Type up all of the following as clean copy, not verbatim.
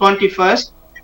21st,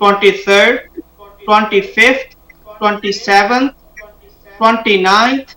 23rd, 25th, 27th, 29th।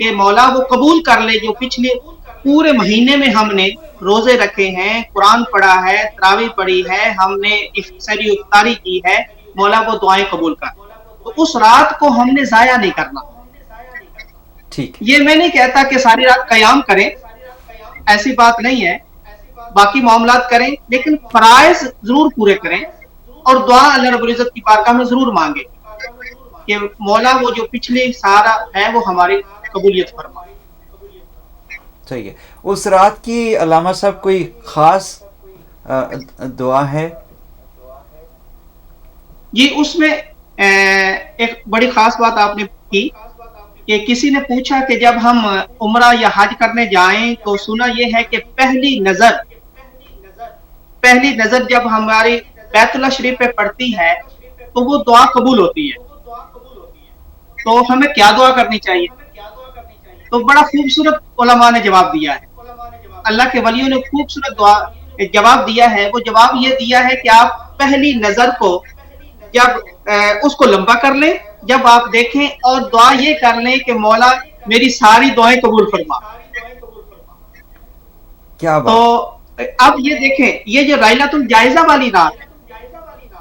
کہ مولا وہ قبول کر لے جو پچھلے پورے مہینے میں ہم نے روزے رکھے ہیں، قرآن پڑھا ہے، تراویح پڑھی ہے، ہم نے سحری افطاری کی ہے، مولا وہ دعائیں قبول کر. تو اس رات کو ہم نے ضائع نہیں کرنا. ٹھیک ہے. یہ میں نہیں کہتا کہ ساری رات قیام کریں، ایسی بات نہیں ہے، باقی معاملات کریں، لیکن فرائض ضرور پورے کریں اور دعا اللہ رب العزت کی بارگاہ میں ضرور مانگے کہ مولا وہ جو پچھلے سارا ہے وہ ہماری قبولیت فرما. صحیح ہے. اس رات کی علامہ صاحب کوئی خاص دعا ہے؟ جی اس میں ایک بڑی خاص بات آپ نے کی کہ کسی نے پوچھا کہ جب ہم عمرہ یا حج کرنے جائیں تو سنا یہ ہے کہ پہلی نظر جب ہماری بیت اللہ شریف پہ پڑتی ہے تو وہ دعا قبول ہوتی ہے. تو ہمیں کیا دعا کرنی چاہیے؟ تو بڑا خوبصورت علماء نے جواب دیا ہے، اللہ کے ولیوں نے خوبصورت دعا جواب دیا ہے. وہ جواب یہ دیا ہے کہ آپ پہلی نظر کو جب اس کو لمبا کر لیں، جب آپ دیکھیں اور دعا یہ کر لیں کہ مولا میری ساری دعائیں قبول فرما. کیا تو بات. اب یہ دیکھیں، یہ جو لائلۃ الجائزہ والی رات ہے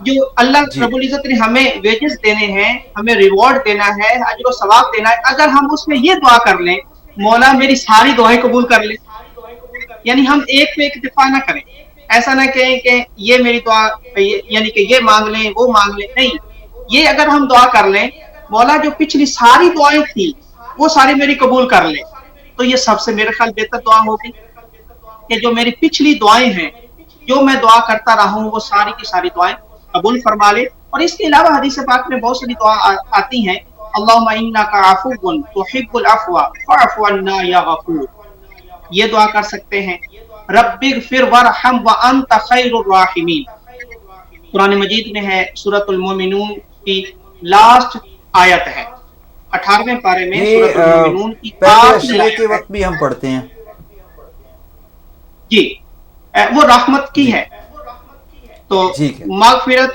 جو اللہ جی رب العزت نے ہمیں ویجز دینے ہیں، ہمیں ریوارڈ دینا ہے، اجر و ثواب دینا ہے، اگر ہم اس میں یہ دعا کر لیں مولا میری ساری دعائیں قبول کر لیں، یعنی ہم ایک پہ اکتفا نہ کریں، ایسا نہ کہیں کہ یہ میری دعا یعنی کہ یہ مانگ لیں وہ مانگ لیں، نہیں، یہ اگر ہم دعا کر لیں مولا جو پچھلی ساری دعائیں تھی وہ ساری میری قبول کر لیں، تو یہ سب سے میرے خیال بہتر دعا ہوگی کہ جو میری پچھلی دعائیں ہیں جو میں دعا کرتا رہا ہوں وہ ساری کی ساری دعائیں قبول فرما لے. اور اس کے علاوہ حدیث پاک میں بہت ساری دعا آتی ہیں، اللہم انک عفو تحب العفو فاعف عنا یا غفور، یہ دعا کر سکتے ہیں. رب اغفر وارحم وانت خیر الراحمین، قرآن مجید میں ہے، سورۃ المومنون کی لاسٹ آیت ہے، 18ویں پارے میں سورۃ یہ المومنون کی پہلے آخری عشرے کے آیت ہے. وقت بھی ہم پڑھتے ہیں. جی وہ رحمت کی جی ہے. تو ٹھیک ہے. مغفرت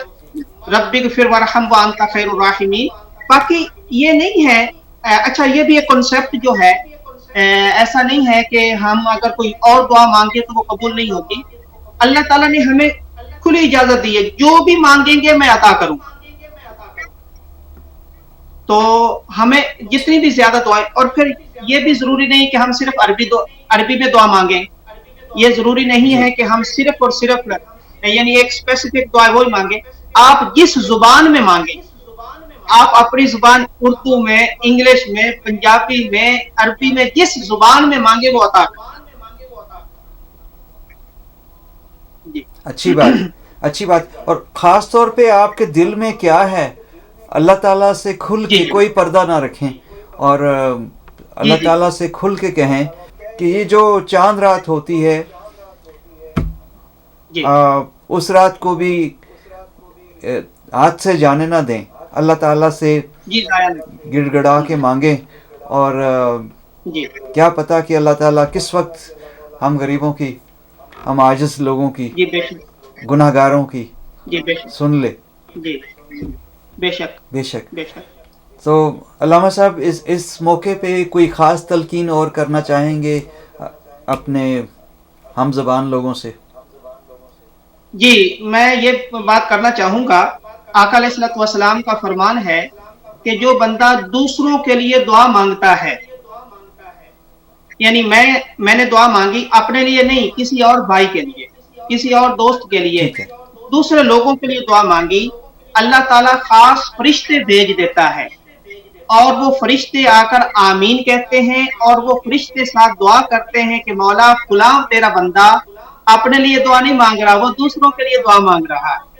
رب اغفر وارحم وانت خیر الراحمین. باقی یہ نہیں ہے، اچھا یہ بھی ایک کنسیپٹ جو ہے، ایسا نہیں ہے کہ ہم اگر کوئی اور دعا مانگے تو وہ قبول نہیں ہوگی. اللہ تعالیٰ نے ہمیں کھلی اجازت دی ہے، جو بھی مانگیں گے میں عطا کروں. تو ہمیں جتنی بھی زیادہ دعائیں، اور پھر یہ بھی ضروری نہیں کہ ہم صرف عربی میں دعا مانگیں، یہ ضروری نہیں جی ہے کہ ہم صرف اور صرف یعنی ایک اسپیسیفک دعا وہی مانگیں. آپ جس زبان میں مانگیں، آپ اپنی زبان اردو میں، انگلش میں، پنجابی میں، عربی میں، جس زبان میں مانگے وہ عطا کریں. جی اچھی بات ہے، اچھی بات. اور خاص طور پہ آپ کے دل میں کیا ہے اللہ تعالیٰ سے کھل جی کے کوئی پردہ نہ رکھیں، اور جی اللہ جی تعالیٰ سے کھل کے کہیں کہ یہ جو چاند رات ہوتی ہے جی اس رات کو بھی ہاتھ سے جانے نہ دیں، اللہ تعالیٰ سے جی ضائع نہیں. گڑ گڑا کے مانگیں. اور جی کیا پتہ کہ اللہ تعالیٰ کس وقت ہم غریبوں کی، ہم عاجز لوگوں کی، جی بے شک، گناہ گاروں کی جی بے شک، سن لے. جی بے شک، بے شک. بے شک. تو علامہ صاحب اس موقع پہ کوئی خاص تلقین اور کرنا چاہیں گے اپنے ہم زبان لوگوں سے؟ جی میں یہ بات کرنا چاہوں گا، آقا علیہ الصلوۃ والسلام کا فرمان ہے کہ جو بندہ دوسروں کے لیے دعا مانگتا ہے، یعنی میں نے دعا مانگی اپنے لیے نہیں، کسی اور بھائی کے لیے، کسی اور دوست کے لیے، ٹھیک ہے. دوسرے لوگوں کے لیے دعا مانگی، اللہ تعالیٰ خاص فرشتے بھیج دیتا ہے، اور وہ فرشتے آ کر آمین کہتے ہیں، اور وہ فرشتے ساتھ دعا کرتے ہیں کہ مولا فلاں تیرا بندہ اپنے لیے دعا نہیں مانگ رہا، وہ دوسروں کے لیے دعا مانگ رہا ہے.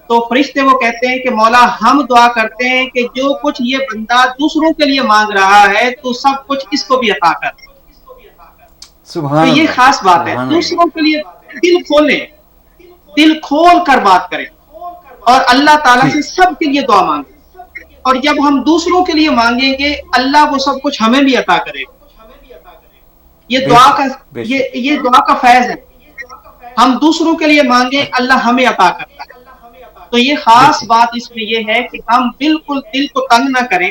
تو فرشتے وہ کہتے ہیں کہ مولا ہم دعا کرتے ہیں کہ جو کچھ یہ بندہ دوسروں کے لیے مانگ رہا ہے تو سب کچھ اس کو بھی عطا کر. تو سبحان یہ اللہ، خاص بات ہے، سبحان اللہ. دوسروں کے لیے دل کھولیں، دل کھول کر بات کریں، اور اللہ تعالیٰ سے ٹھیک. سب کے لیے دعا مانگیں. اور جب ہم دوسروں کے لیے مانگیں گے اللہ وہ سب کچھ ہمیں بھی عطا کرے گا. یہ بے دعا کا شک بے شک. یہ دعا کا فیض ہے. ہم دوسروں کے لیے مانگیں اللہ ہمیں عطا کرتا ہے. تو یہ خاص بالکل. بات اس میں یہ ہے کہ ہم بالکل دل کو تنگ نہ کریں،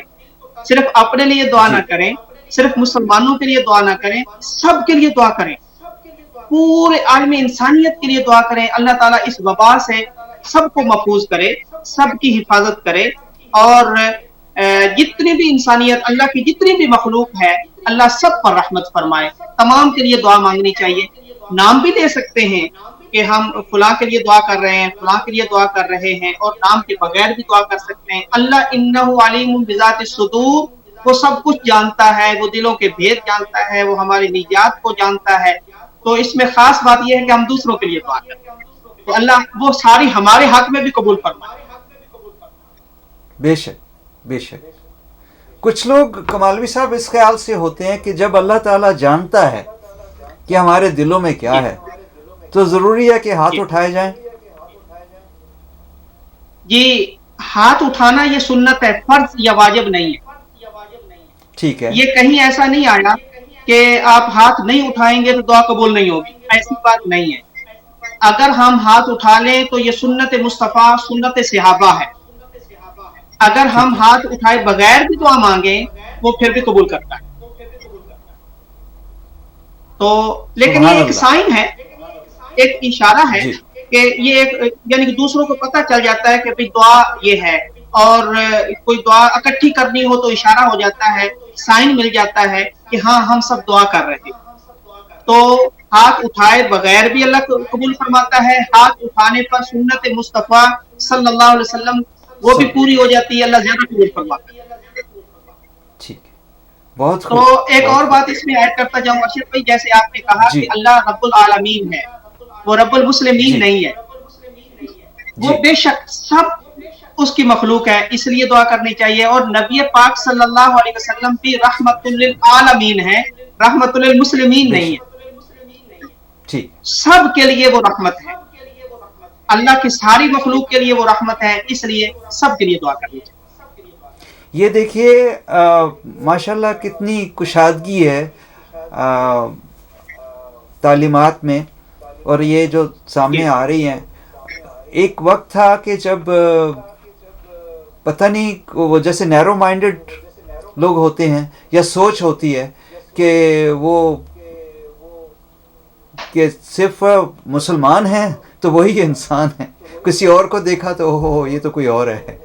صرف اپنے لیے دعا جی نہ کریں، صرف مسلمانوں کے لیے دعا نہ کریں، سب کے لیے دعا کریں، پورے عالم انسانیت کے لیے دعا کریں، اللہ تعالیٰ اس وبا سے سب کو محفوظ کرے، سب کی حفاظت کرے، اور جتنی بھی انسانیت، اللہ کی جتنی بھی مخلوق ہے، اللہ سب پر رحمت فرمائے۔ تمام کے لیے دعا مانگنی چاہیے۔ نام بھی لے سکتے ہیں کہ ہم فلاں کے لیے دعا کر رہے ہیں، فلاں کے لیے دعا کر رہے ہیں، اور نام کے بغیر بھی دعا کر سکتے ہیں۔ اللہ انہ علیم بذات الصدور، وہ سب کچھ جانتا ہے، وہ دلوں کے بھید جانتا ہے، وہ ہماری نیات کو جانتا ہے۔ تو اس میں خاص بات یہ ہے کہ ہم دوسروں کے لیے دعا کریں، تو اللہ وہ ساری ہمارے حق میں بھی قبول فرمائے۔ بے شک، بے شک۔ کچھ لوگ کمالوی صاحب اس خیال سے ہوتے ہیں کہ جب اللہ تعالیٰ جانتا ہے کہ ہمارے دلوں میں کیا جی ہے تو ضروری ہے کہ ہاتھ جی اٹھائے جائیں۔ جی، ہاتھ اٹھانا یہ سنت ہے، فرض یا واجب نہیں ہے۔ ٹھیک ہے، یہ کہیں ایسا نہیں آیا کہ آپ ہاتھ نہیں اٹھائیں گے تو دعا قبول نہیں ہوگی، ایسی بات نہیں ہے۔ اگر ہم ہاتھ اٹھا لیں تو یہ سنت مصطفیٰ، سنت صحابہ ہے۔ اگر ہم ٹھیک ہے، ہاتھ اٹھائے بغیر بھی دعا مانگیں وہ پھر بھی قبول کرتا ہے۔ تو لیکن یہ سبحان ایک اللہ۔ سائن ہے، ایک اشارہ ہے جی، کہ یہ ایک، یعنی کہ دوسروں کو پتہ چل جاتا ہے کہ بھئی دعا یہ ہے، اور کوئی دعا اکٹھی کرنی ہو تو اشارہ ہو جاتا ہے، سائن مل جاتا ہے کہ ہاں ہم سب دعا کر رہے ہیں۔ تو ہاتھ اٹھائے بغیر بھی اللہ قبول فرماتا ہے، ہاتھ اٹھانے پر سنت مصطفیٰ صلی اللہ علیہ وسلم وہ بھی سب پوری ہو جاتی ہے، اللہ زیادہ قبول فرماتا ہے۔ ٹھیک ہے، بہت تو خوب، ایک اور بہت خوب۔ بات اس میں ایڈ کرتا جاؤں ارشد بھائی، جیسے آپ نے کہا جی کہ اللہ رب العالمین ہے، وہ رب المسلمین جی نہیں ہے، وہ جی، بے شک سب اس کی مخلوق ہے، اس لیے دعا کرنی چاہیے۔ اور نبی پاک صلی اللہ علیہ وسلم بھی رحمت للعالمین ہے، رحمت للمسلمین بے نہیں ہے، شک، ٹھیک۔ سب کے لیے وہ رحمت ہے، اللہ کی ساری مخلوق کے لیے وہ رحمت ہے، اس لیے سب کے لیے دعا کرنی چاہیے۔ یہ دیکھیے ماشاءاللہ کتنی کشادگی ہے تعلیمات میں، اور یہ جو جی سامنے آ رہی ہیں۔ ایک وقت تھا کہ جب پتہ نہیں وہ جیسے نیرو مائنڈڈ لوگ ہوتے ہیں یا سوچ ہوتی ہے کہ وہ کہ صرف مسلمان ہیں تو وہی انسان ہیں، کسی اور کو دیکھا تو اوہ یہ تو کوئی اور ہے،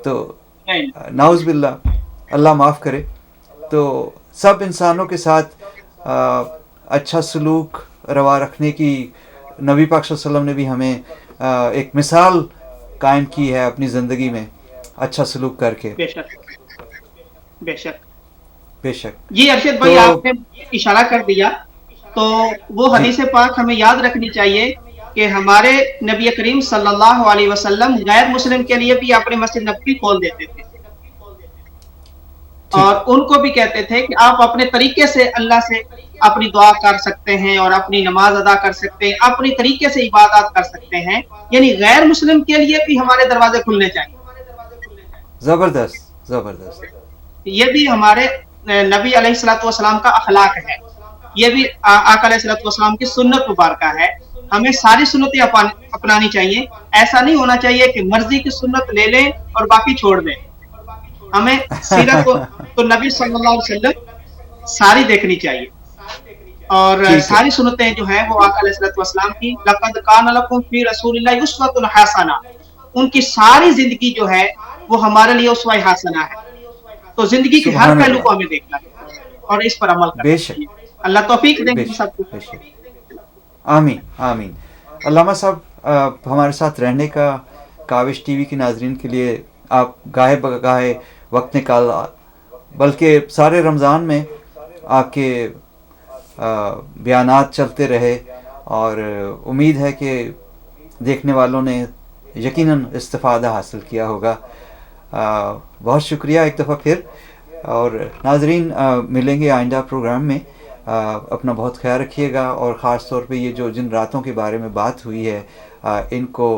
تو نہیں، نعوذ باللہ، اللہ معاف کرے۔ تو سب انسانوں کے ساتھ اچھا سلوک روا رکھنے کی نبی پاک صلی اللہ علیہ وسلم نے بھی ہمیں ایک مثال قائم کی ہے اپنی زندگی میں، اچھا سلوک کر کے۔ بے شک، بے شک۔ بے شک۔ جی ارشد تو بھائی، آپ نے اشارہ کر دیا، تو وہ جی حدیث پاک ہمیں یاد رکھنی چاہیے کہ ہمارے نبی کریم صلی اللہ علیہ وسلم غیر مسلم کے لیے بھی اپنی مسجد نبوی کھول دیتے تھے، ٹھیک اور ہے، ان کو بھی کہتے تھے کہ آپ اپنے طریقے سے اللہ سے اپنی دعا کر سکتے ہیں، اور اپنی نماز ادا کر سکتے ہیں، اپنی طریقے سے عبادات کر سکتے ہیں، یعنی غیر مسلم کے لیے بھی ہمارے دروازے کھلنے چاہیے۔ زبردست زبردست۔ یہ بھی ہمارے نبی علیہ الصلوۃ والسلام کا اخلاق ہے، یہ بھی آقا علیہ الصلوۃ والسلام کی سنت مبارکہ ہے۔ ہمیں ساری سنتیں اپنانی چاہیے، ایسا نہیں ہونا چاہیے کہ مرضی کی سنت لے لیں اور باقی چھوڑ دیں۔ ہمیں سیرت تو نبی صلی اللہ علیہ وسلم ساری دیکھنی چاہیے، اور ٹھیک ہے، ساری سنتیں جو ہیں وہ آقا علیہ الصلوۃ والسلام کی لقد کان لکم فی رسول اللہ اسوۃ حسنہ، ان کی ساری زندگی جو ہے وہ ہمارے لیے اسوہ حسنہ ہے۔ تو زندگی کے ہر سبحان پہلو کو اللہ، ہمیں دیکھنا ہے اور اس پر عمل بے کرنا چاہیے۔ شک، اللہ توفیق دیں بے ہم سب کو۔ شک، بے شک۔ آمین آمین۔ علامہ صاحب ہمارے ساتھ رہنے کا کاوش ٹی وی کے ناظرین کے لیے آپ گاہے بگاہے وقت نکال، بلکہ سارے رمضان میں آپ کے بیانات چلتے رہے، اور امید ہے کہ دیکھنے والوں نے یقیناً استفادہ حاصل کیا ہوگا۔ بہت شکریہ ایک دفعہ پھر، اور ناظرین ملیں گے آئندہ پروگرام میں۔ اپنا بہت خیال رکھیے گا، اور خاص طور پہ یہ جو جن راتوں کے بارے میں بات ہوئی ہے ان کو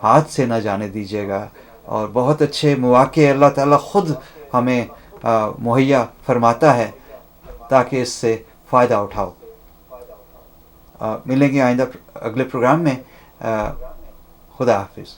ہاتھ سے نہ جانے دیجیے گا، اور بہت اچھے مواقع اللہ تعالیٰ خود ہمیں مہیا فرماتا ہے تاکہ اس سے فائدہ اٹھاؤ۔ ملیں گے آئندہ اگلے پروگرام میں۔ خدا حافظ۔